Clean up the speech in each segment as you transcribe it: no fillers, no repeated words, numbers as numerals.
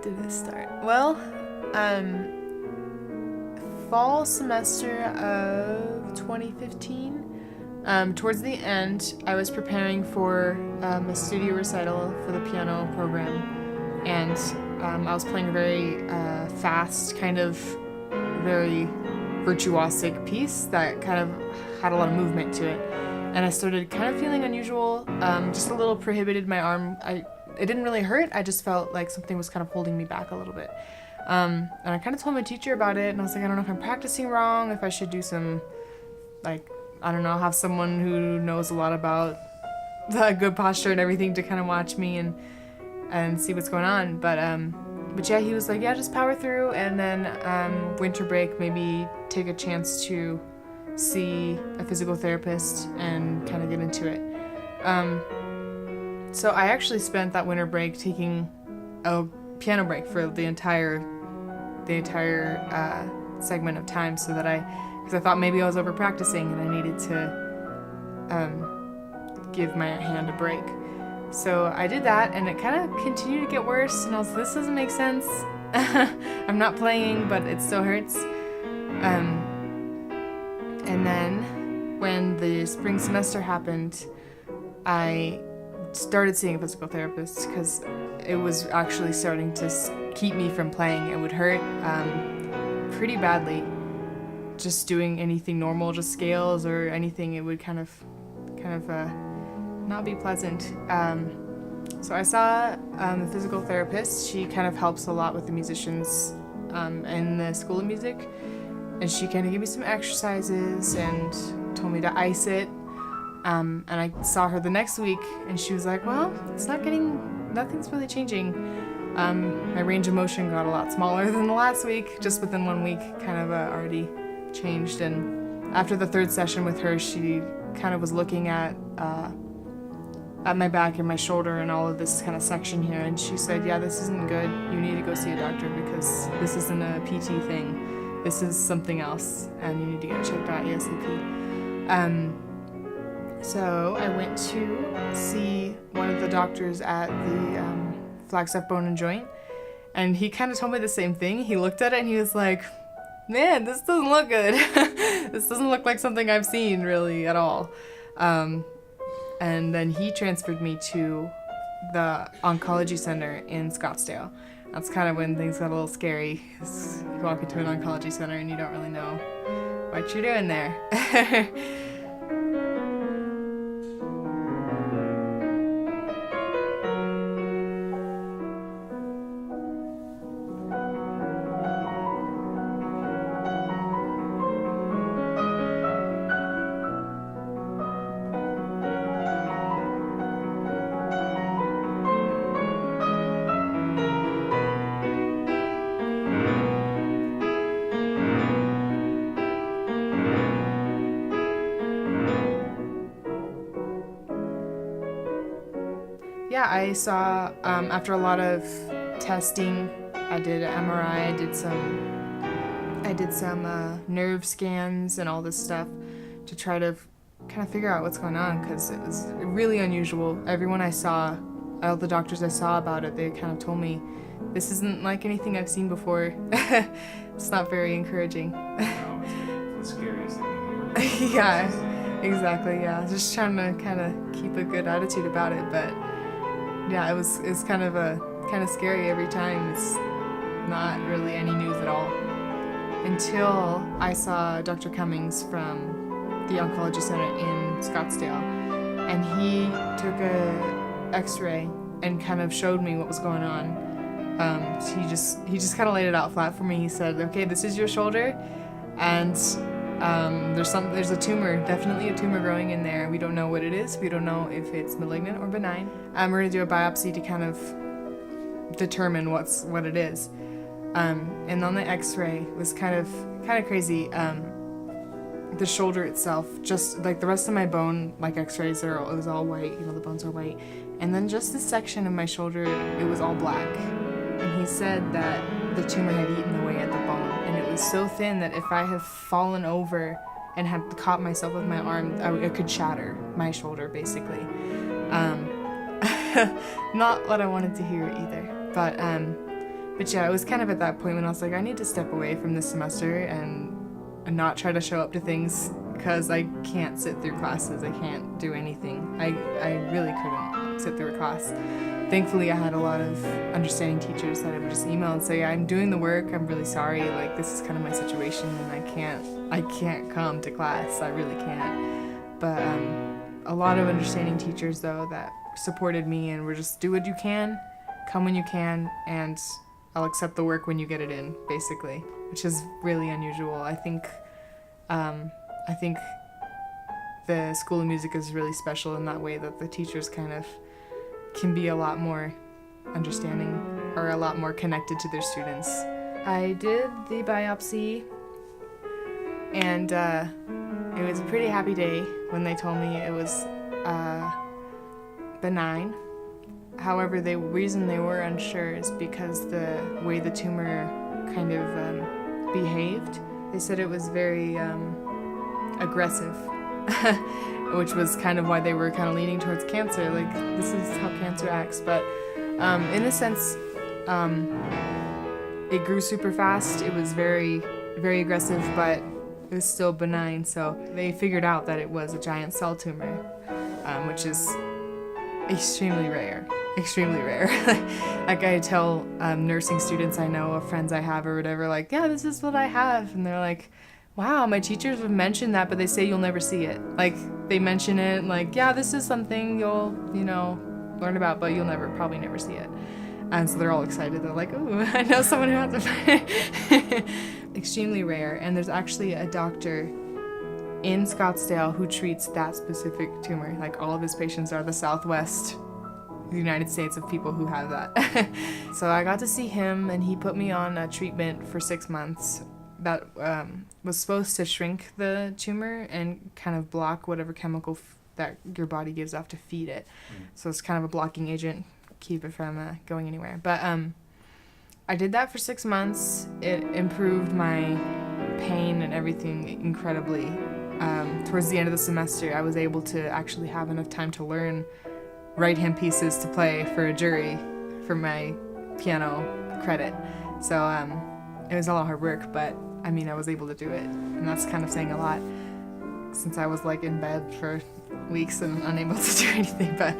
did it start? Well, fall semester of 2015. Towards the end, I was preparing for a studio recital for the piano program, and I was playing a very fast, kind of very virtuosic piece that kind of had a lot of movement to it. And I started kind of feeling unusual, just a little prohibited. My arm, it didn't really hurt, I just felt like something was kind of holding me back a little bit. And I kind of told my teacher about it, and I was like, I don't know if I'm practicing wrong, if I should do some, like, I don't know, have someone who knows a lot about the good posture and everything to kind of watch me and see what's going on. But yeah, he was like, yeah, just power through, and then winter break, maybe take a chance to see a physical therapist and kind of get into it. So I actually spent that winter break taking a piano break for the entire segment of time, so that because I thought maybe I was over practicing and I needed to give my hand a break. So I did that, and it kind of continued to get worse, and I was like, this doesn't make sense. I'm not playing, but it still hurts. And then when the spring semester happened, I started seeing a physical therapist because it was actually starting to keep me from playing. It would hurt pretty badly. Just doing anything normal, just scales or anything, it would kind of not be pleasant. So I saw a physical therapist. She kind of helps a lot with the musicians in the School of Music, and she kind of gave me some exercises and told me to ice it. And I saw her the next week, and she was like, well, nothing's really changing. My range of motion got a lot smaller than the last week, just within 1 week, kind of already changed. And after the third session with her, she kind of was looking at my back and my shoulder and all of this kind of section here, and she said, yeah, this isn't good. You need to go see a doctor because this isn't a PT thing. This is something else, and you need to get checked out ASAP. So I went to see one of the doctors at the Flagstaff Bone and Joint, and he kind of told me the same thing. He looked at it and he was like, man, this doesn't look good. This doesn't look like something I've seen really at all. And then he transferred me to the oncology center in Scottsdale. That's kind of when things got a little scary, 'cause you walk into an oncology center and you don't really know what you're doing there. Yeah, I saw, after a lot of testing, I did an MRI, I did some nerve scans and all this stuff to try to kind of figure out what's going on, because it was really unusual. Everyone I saw, all the doctors I saw about it, they kind of told me, this isn't like anything I've seen before. It's not very encouraging. The scariest thing you hear. Yeah, exactly, yeah. Just trying to kind of keep a good attitude about it, but yeah, it's kind of scary every time. It's not really any news at all. Until I saw Dr. Cummings from the oncology center in Scottsdale, and he took a x-ray and kind of showed me what was going on. So he just kind of laid it out flat for me. He said, okay, this is your shoulder, and there's a tumor, definitely a tumor growing in there. We don't know what it is. We don't know if it's malignant or benign. We're gonna do a biopsy to kind of determine what it is. And on the x-ray it was kind of crazy. The shoulder itself, just like the rest of my bone, like x-rays it was all white, the bones are white. And then just this section of my shoulder, it was all black. And he said that the tumor had eaten away at the bone, and it was so thin that if I had fallen over and had caught myself with my arm, it could shatter my shoulder, basically. Not what I wanted to hear either. But But yeah, it was kind of at that point when I was like, I need to step away from this semester and not try to show up to things because I can't sit through classes. I can't do anything. I really couldn't sit through a class. Thankfully, I had a lot of understanding teachers that I would just email and say, I'm doing the work, I'm really sorry, like this is kind of my situation and I can't come to class, I really can't. But a lot of understanding teachers though that supported me and were just do what you can, come when you can, and I'll accept the work when you get it in, basically, which is really unusual. I think the School of Music is really special in that way that the teachers kind of can be a lot more understanding or a lot more connected to their students. I did the biopsy and it was a pretty happy day when they told me it was benign. However, the reason they were unsure is because the way the tumor kind of behaved. They said it was very aggressive, which was kind of why they were kind of leaning towards cancer. Like, this is how cancer acts. But in a sense, it grew super fast. It was very, very aggressive, but it was still benign. So they figured out that it was a giant cell tumor, which is extremely rare. Extremely rare. Like I tell nursing students I know, or friends I have or whatever, like, yeah, this is what I have. And they're like, wow, my teachers have mentioned that, but they say you'll never see it. Like, they mention it, like, yeah, this is something you'll, learn about, but you'll probably never see it. And so they're all excited. They're like, ooh, I know someone who has it. Extremely rare. And there's actually a doctor in Scottsdale who treats that specific tumor. Like, all of his patients are the Southwest United States of people who have that. So I got to see him, and he put me on a treatment for 6 months that was supposed to shrink the tumor and kind of block whatever chemical that your body gives off to feed it. So it's kind of a blocking agent, keep it from going anywhere. But I did that for 6 months. It improved my pain and everything incredibly. Towards the end of the semester, I was able to actually have enough time to learn right hand pieces to play for a jury for my piano credit. So it was a lot of hard work, but I mean, I was able to do it, and that's kind of saying a lot since I was like in bed for weeks and unable to do anything. But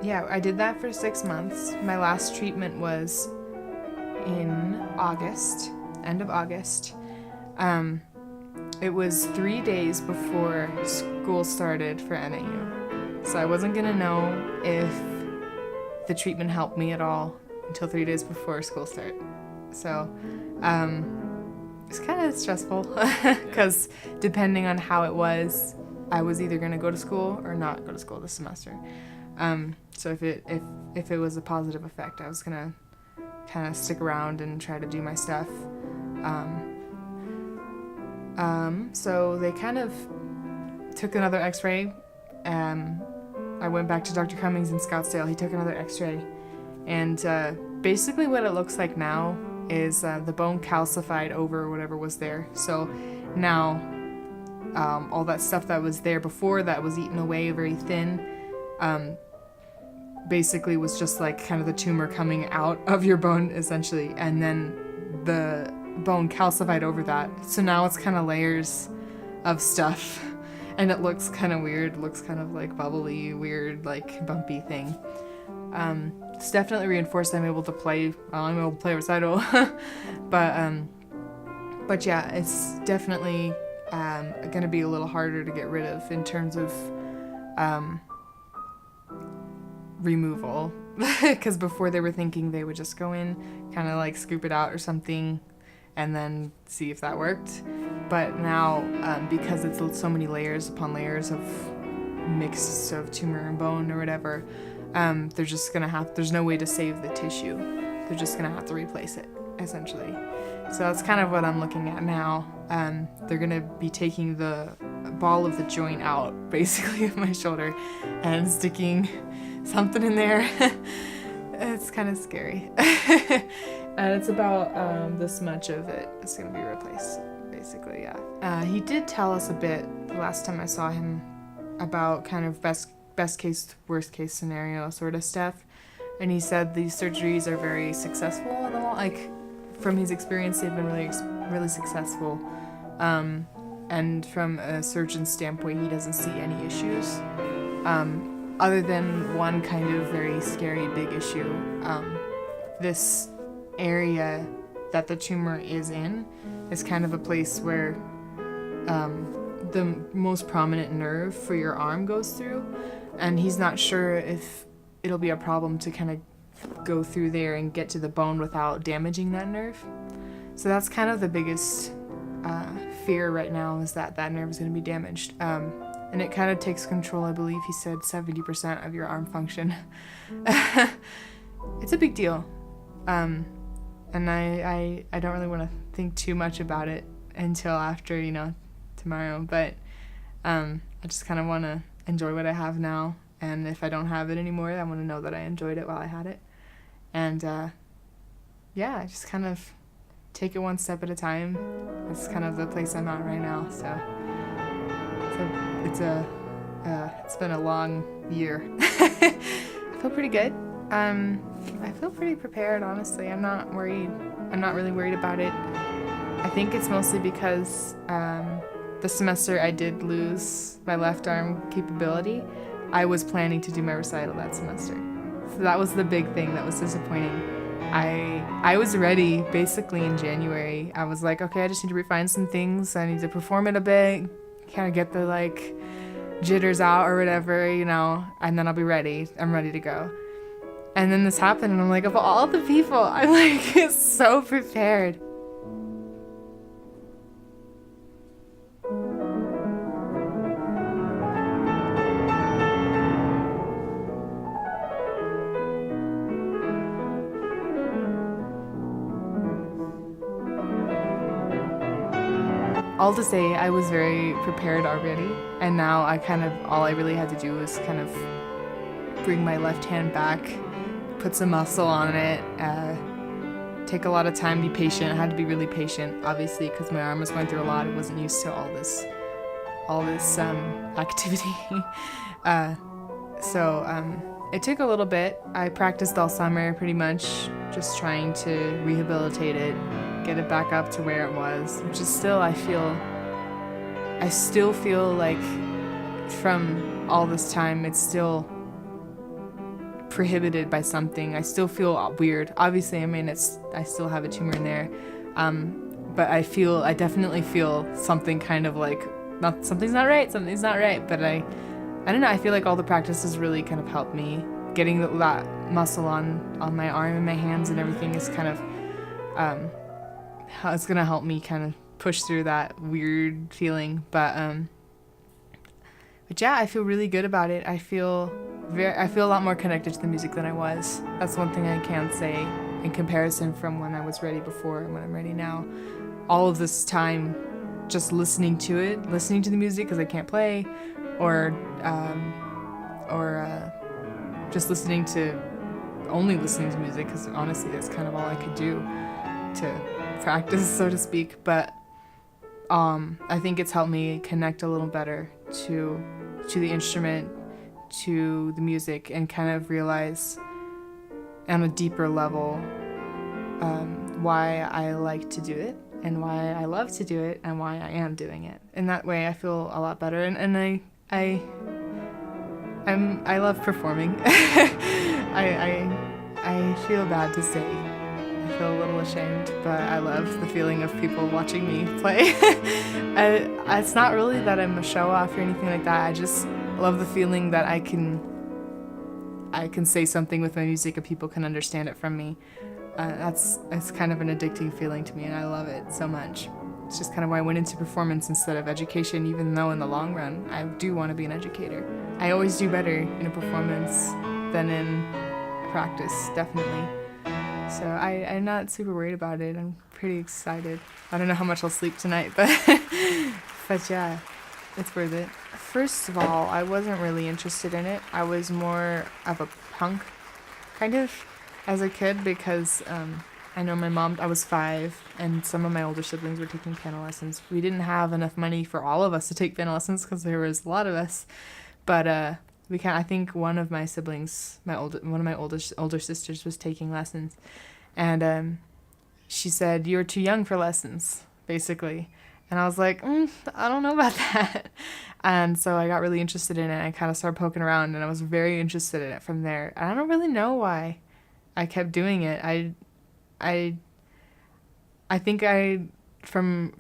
yeah, I did that for 6 months. My last treatment was in August, end of August. It was 3 days before school started for NAU. So I wasn't gonna know if the treatment helped me at all until 3 days before school start. So it's kind of stressful because depending on how it was, I was either gonna go to school or not go to school this semester. So if it was a positive effect, I was gonna kind of stick around and try to do my stuff. So they kind of took another x-ray. I went back to Dr. Cummings in Scottsdale. He took another x-ray, and basically what it looks like now is the bone calcified over whatever was there. So now all that stuff that was there before that was eaten away very thin basically was just like kind of the tumor coming out of your bone essentially, and then the bone calcified over that. So now it's kind of layers of stuff, and it looks kind of weird. It looks kind of like bubbly, weird, like bumpy thing. It's definitely reinforced I'm able to play Recital. But yeah, it's definitely gonna be a little harder to get rid of in terms of removal, because before they were thinking they would just go in, kind of like scoop it out or something, and then see if that worked. But now, because it's so many layers upon layers of mix of tumor and bone or whatever, they're just gonna there's no way to save the tissue. They're just gonna have to replace it, essentially. So that's kind of what I'm looking at now. They're gonna be taking the ball of the joint out, basically, of my shoulder, and sticking something in there. It's kind of scary. And it's about this much of it is going to be replaced, basically, yeah. He did tell us a bit the last time I saw him about kind of best case, worst case scenario sort of stuff. And he said these surgeries are very successful and all. Like, from his experience, they've been really successful. And from a surgeon's standpoint, he doesn't see any issues. Other than one kind of very scary big issue. This area that the tumor is in is kind of a place where the most prominent nerve for your arm goes through, and he's not sure if it'll be a problem to kind of go through there and get to the bone without damaging that nerve. So that's kind of the biggest fear right now, is that nerve is going to be damaged. And it kind of takes control, I believe he said 70% of your arm function. It's a big deal. And I don't really want to think too much about it until after, tomorrow. But I just kind of want to enjoy what I have now. And if I don't have it anymore, I want to know that I enjoyed it while I had it. And I just kind of take it one step at a time. That's kind of the place I'm at right now. So it's been a long year. I feel pretty good. I feel pretty prepared, honestly. I'm not worried. I'm not really worried about it. I think it's mostly because the semester I did lose my left arm capability. I was planning to do my recital that semester. So that was the big thing that was disappointing. I was ready basically in January. I was like, okay, I just need to refine some things. I need to perform it a bit, kind of get the jitters out or whatever, and then I'll be ready. I'm ready to go. And then this happened, and I'm like, of all the people, I'm so prepared. All to say, I was very prepared already, and now all I really had to do was kind of bring my left hand back, put some muscle on it, take a lot of time, be patient. I had to be really patient, obviously, because my arm was going through a lot. I wasn't used to all this activity. So it took a little bit. I practiced all summer, pretty much, just trying to rehabilitate it, get it back up to where it was, which is still, I still feel like from all this time, it's still prohibited by something. I still feel weird. Obviously, I still have a tumor in there, but I definitely feel something kind of something's not right, but I don't know, I feel like all the practices really kind of helped me. Getting that muscle on my arm and my hands and everything is kind of, it's gonna help me kind of push through that weird feeling, but yeah, I feel really good about it. I feel a lot more connected to the music than I was. That's one thing I can say in comparison from when I was ready before and when I'm ready now. All of this time just listening to the music because I can't play, or just listening to music because honestly that's kind of all I could do to practice, so to speak. But I think it's helped me connect a little better to the instrument, to the music, and kind of realize on a deeper level why I like to do it and why I love to do it and why I am doing it. In that way, I feel a lot better, and I love performing. I feel bad to say. I feel a little ashamed, but I love the feeling of people watching me play. It's not really that I'm a show-off or anything like that. I just love the feeling that I can say something with my music and people can understand it from me. It's kind of an addicting feeling to me, and I love it so much. It's just kind of why I went into performance instead of education, even though in the long run, I do want to be an educator. I always do better in a performance than in practice, definitely. So I'm not super worried about it. I'm pretty excited. I don't know how much I'll sleep tonight, but yeah, it's worth it. First of all, I wasn't really interested in it. I was more of a punk kind of as a kid because I know my mom, I was 5, and some of my older siblings were taking piano lessons. We didn't have enough money for all of us to take piano lessons because there was a lot of us. But we can. I think one of my siblings, one of my older sisters, was taking lessons, and she said, "You're too young for lessons," basically. And I was like, I don't know about that. And so I got really interested in it. I kind of started poking around, and I was very interested in it from there. I don't really know why I kept doing it. I think from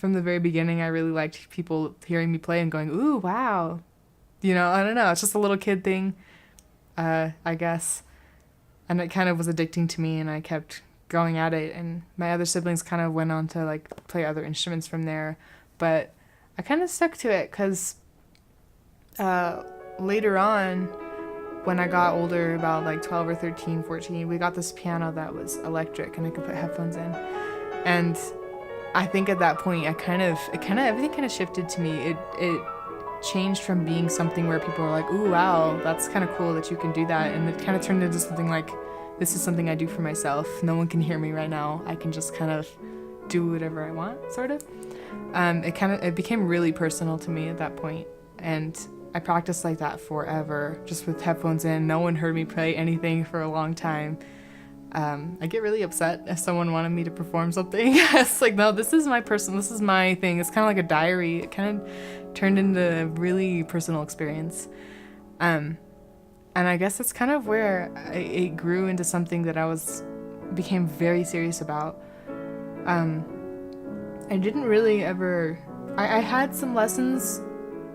the very beginning, I really liked people hearing me play and going, "Ooh, wow." I don't know. It's just a little kid thing, I guess. And it kind of was addicting to me, and I kept going at it. And my other siblings kind of went on to like play other instruments from there, but I kind of stuck to it because later on, when I got older, about like 12 or 13, 14, we got this piano that was electric and I could put headphones in. And I think at that point, everything kind of shifted to me. It changed from being something where people were like, "Ooh, wow, that's kind of cool that you can do that," and it kind of turned into something like, "This is something I do for myself. No one can hear me right now. I can just kind of do whatever I want," sort of. It became really personal to me at that point, and I practiced like that forever, just with headphones in. No one heard me play anything for a long time. I get really upset if someone wanted me to perform something. It's like, no, this is my thing. It's kind of like a diary. It kind of turned into a really personal experience. And I guess that's kind of where it grew into something that became very serious about. I didn't really ever, I had some lessons.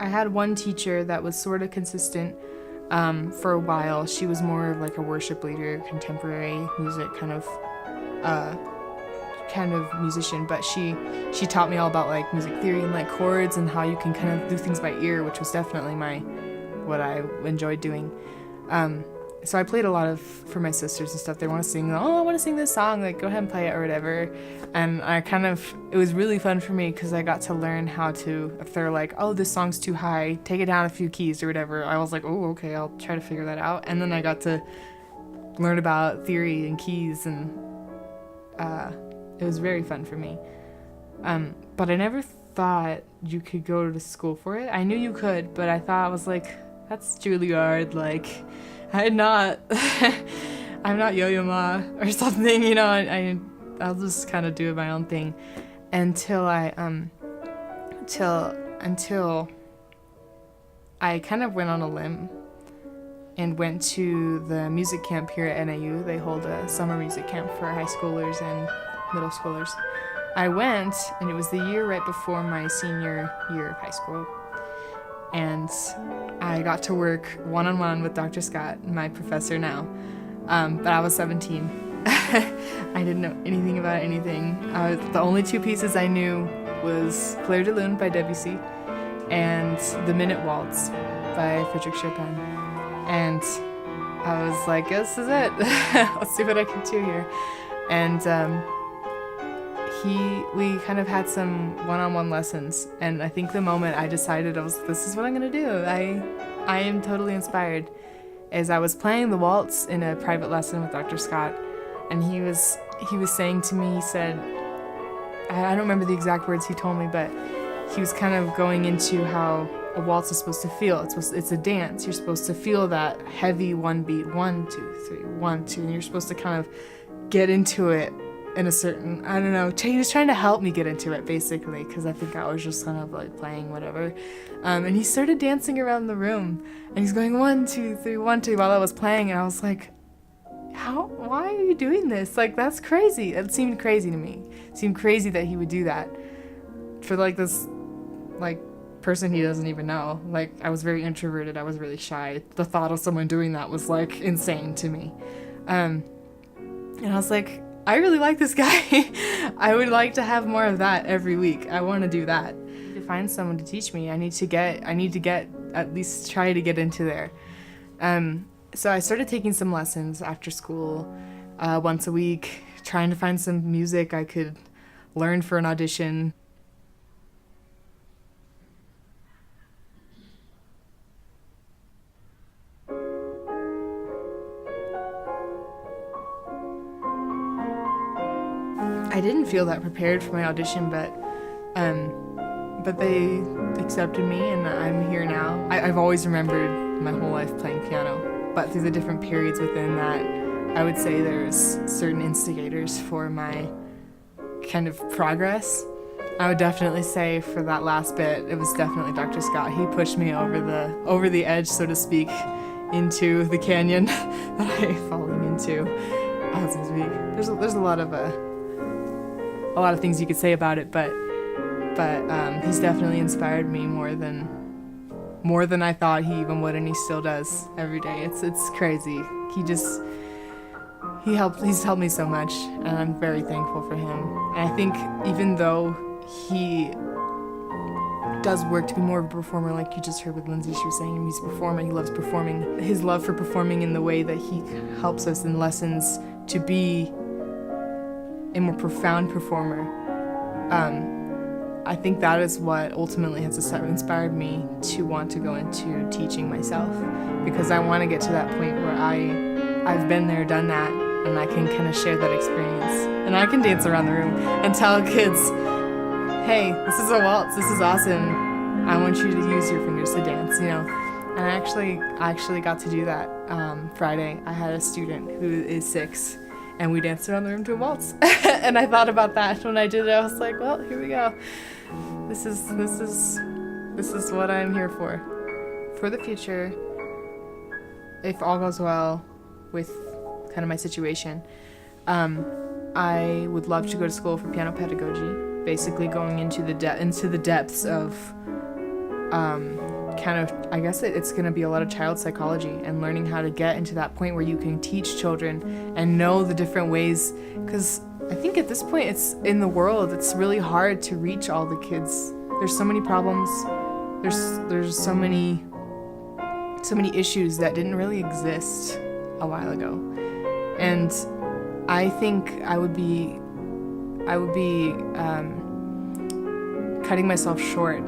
I had one teacher that was sort of consistent for a while. She was more of like a worship leader, contemporary music kind of musician, but she taught me all about like music theory and like chords and how you can kind of do things by ear, which was definitely what I enjoyed doing. So I played a lot for my sisters and stuff. They want to sing, "Oh, I want to sing this song," like, "Go ahead and play it," or whatever. And it was really fun for me because I got to learn how to, if they're like, "Oh, this song's too high, take it down a few keys," or whatever. I was like, "Oh, okay, I'll try to figure that out." And then I got to learn about theory and keys, and it was very fun for me. But I never thought you could go to school for it. I knew you could, but I thought, I was like, that's Juilliard, like, I'm not Yo-Yo Ma or something, I'll just kind of do my own thing until I kind of went on a limb and went to the music camp here at NAU. They hold a summer music camp for high schoolers and middle schoolers. I went, and it was the year right before my senior year of high school. And I got to work one-on-one with Dr. Scott, my professor now. But I was 17. I didn't know anything about anything. The only 2 pieces I knew was Clair de Lune by Debussy and The Minute Waltz by Frédéric Chopin. And I was like, this is it. Let's see what I can do here. And we kind of had some one-on-one lessons, and I think the moment I decided, this is what I'm gonna do. I am totally inspired. As I was playing the waltz in a private lesson with Dr. Scott, and he was saying to me, he said, I don't remember the exact words he told me, but he was kind of going into how a waltz is supposed to feel. It's a dance. You're supposed to feel that heavy one beat, 1, 2, 3, 1, 2, and you're supposed to kind of get into it in a certain, I don't know, he was trying to help me get into it, basically, because I think I was just kind of like playing whatever. And he started dancing around the room, and he's going 1, 2, 3, 1, 2 while I was playing, and I was like, why are you doing this? Like, that's crazy. It seemed crazy to me. It seemed crazy that he would do that for like this, like, person he doesn't even know. Like, I was very introverted. I was really shy. The thought of someone doing that was like insane to me. And I was like, I really like this guy. I would like to have more of that every week. I want to do that. To find someone to teach me, I need to get at least try to get into there. So I started taking some lessons after school, once a week, trying to find some music I could learn for an audition. I didn't feel that prepared for my audition, but they accepted me, and I'm here now. I've always remembered my whole life playing piano, but through the different periods within that, I would say there's certain instigators for my kind of progress. I would definitely say for that last bit, it was definitely Dr. Scott. He pushed me over the edge, so to speak, into the canyon that I'm falling into as we speak. There's a lot of things you could say about it, but he's definitely inspired me more than I thought he even would, and he still does every day. It's crazy. He's helped me so much, and I'm very thankful for him. And I think even though he does work to be more of a performer, like you just heard with Lindsay, she was saying he's a performer, he loves performing. His love for performing in the way that he helps us in lessons to be a more profound performer, I think that is what ultimately has inspired me to want to go into teaching myself, because I want to get to that point where I've been there, done that, and I can kind of share that experience, and I can dance around the room and tell kids, hey, this is a waltz, this is awesome, I want you to use your fingers to dance, you know. And I actually got to do that Friday. I had a student who is 6, and we danced around the room to a waltz. And I thought about that when I did it. I was like, well, here we go. This is what I'm here for. For the future, if all goes well with kind of my situation, I would love to go to school for piano pedagogy, basically going into the depths of kind of, I guess it's going to be a lot of child psychology and learning how to get into that point where you can teach children and know the different ways, because I think at this point it's in the world, it's really hard to reach all the kids. There's so many problems, there's so many issues that didn't really exist a while ago, and I think I would be cutting myself short,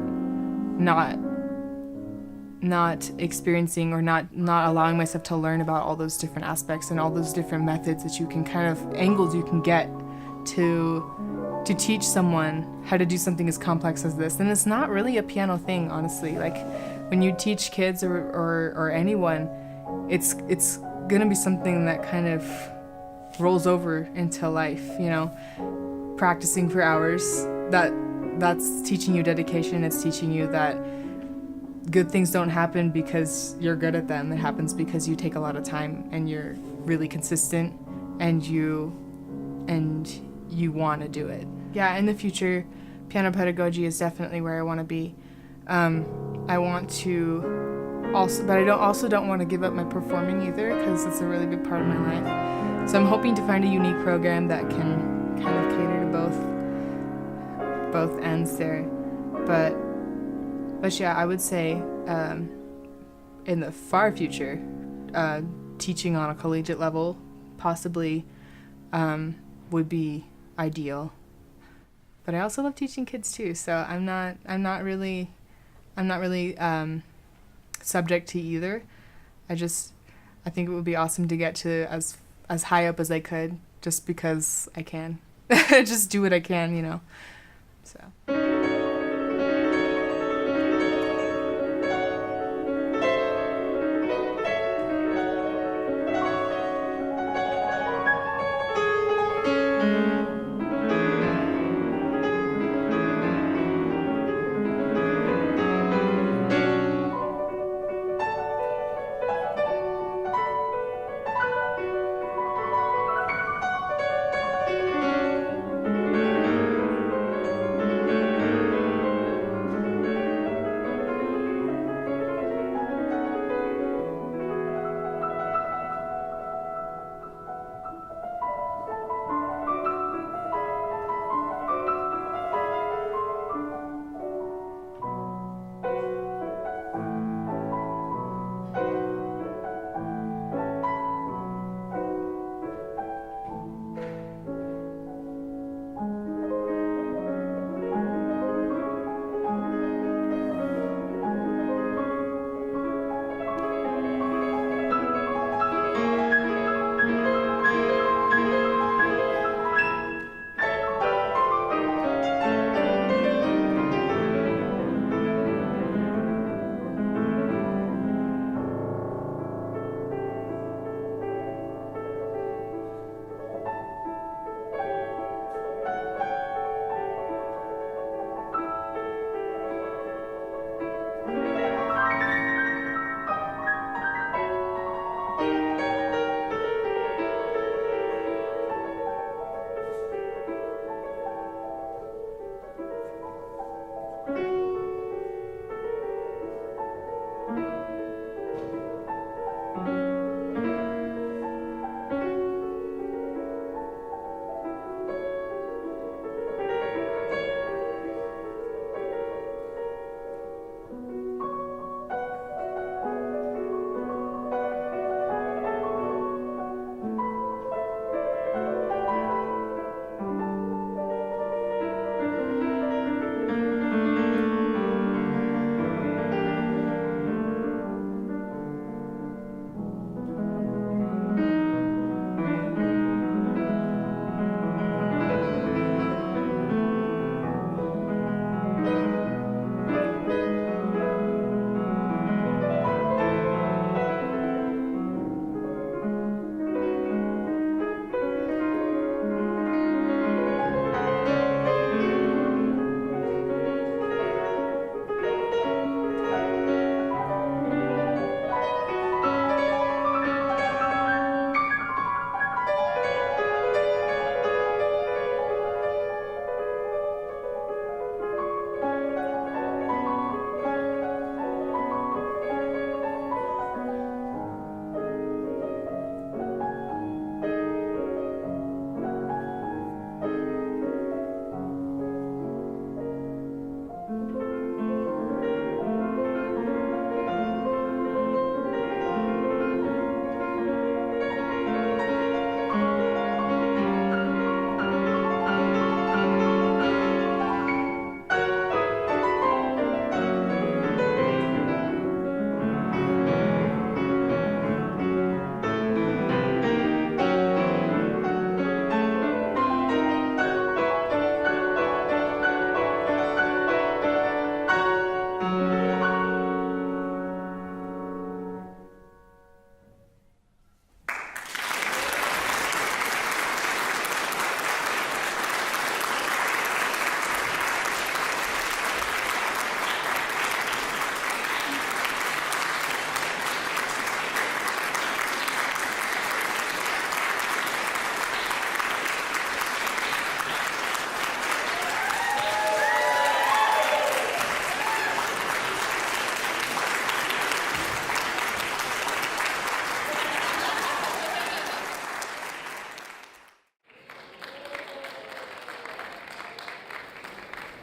not experiencing or not allowing myself to learn about all those different aspects and all those different methods that you can kind of, angles you can get to teach someone how to do something as complex as this. And it's not really a piano thing, honestly. Like when you teach kids or anyone, it's gonna be something that kind of rolls over into life, you know. Practicing for hours, that's teaching you dedication. It's teaching you that good things don't happen because you're good at them. It happens because you take a lot of time and you're really consistent and you want to do it. Yeah, in the future, piano pedagogy is definitely where I want to be. I want to also, but I don't want to give up my performing either, because it's a really big part of my life. So I'm hoping to find a unique program that can kind of cater to both ends there. But yeah, I would say in the far future, teaching on a collegiate level possibly would be ideal. But I also love teaching kids too, so I'm not really subject to either. I think it would be awesome to get to as high up as I could, just because I can. Just do what I can, you know. So.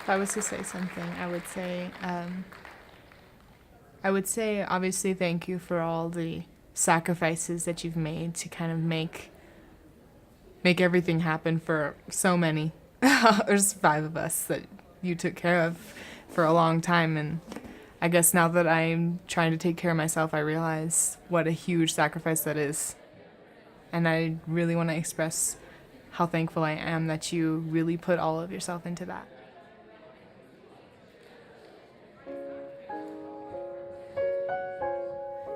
I was to say something, I would say obviously thank you for all the sacrifices that you've made to kind of make everything happen for so many. There's 5 of us that you took care of for a long time, and I guess now that I'm trying to take care of myself, I realize what a huge sacrifice that is. And I really want to express how thankful I am that you really put all of yourself into that.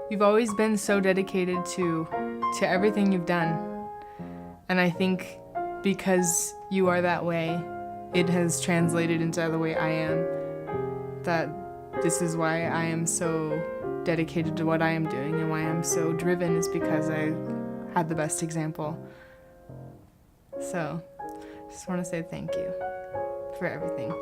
You've always been so dedicated to everything you've done. And I think because you are that way, it has translated into the way I am. That this is why I am so dedicated to what I am doing and why I'm so driven is because I had the best example. So, just want to say thank you for everything.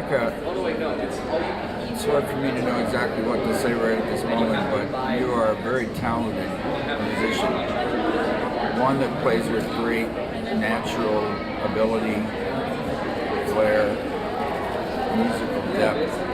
Rebecca, it's hard for me to know exactly what to say right at this moment, but you are a very talented musician. One that plays with great natural ability, flair, musical depth.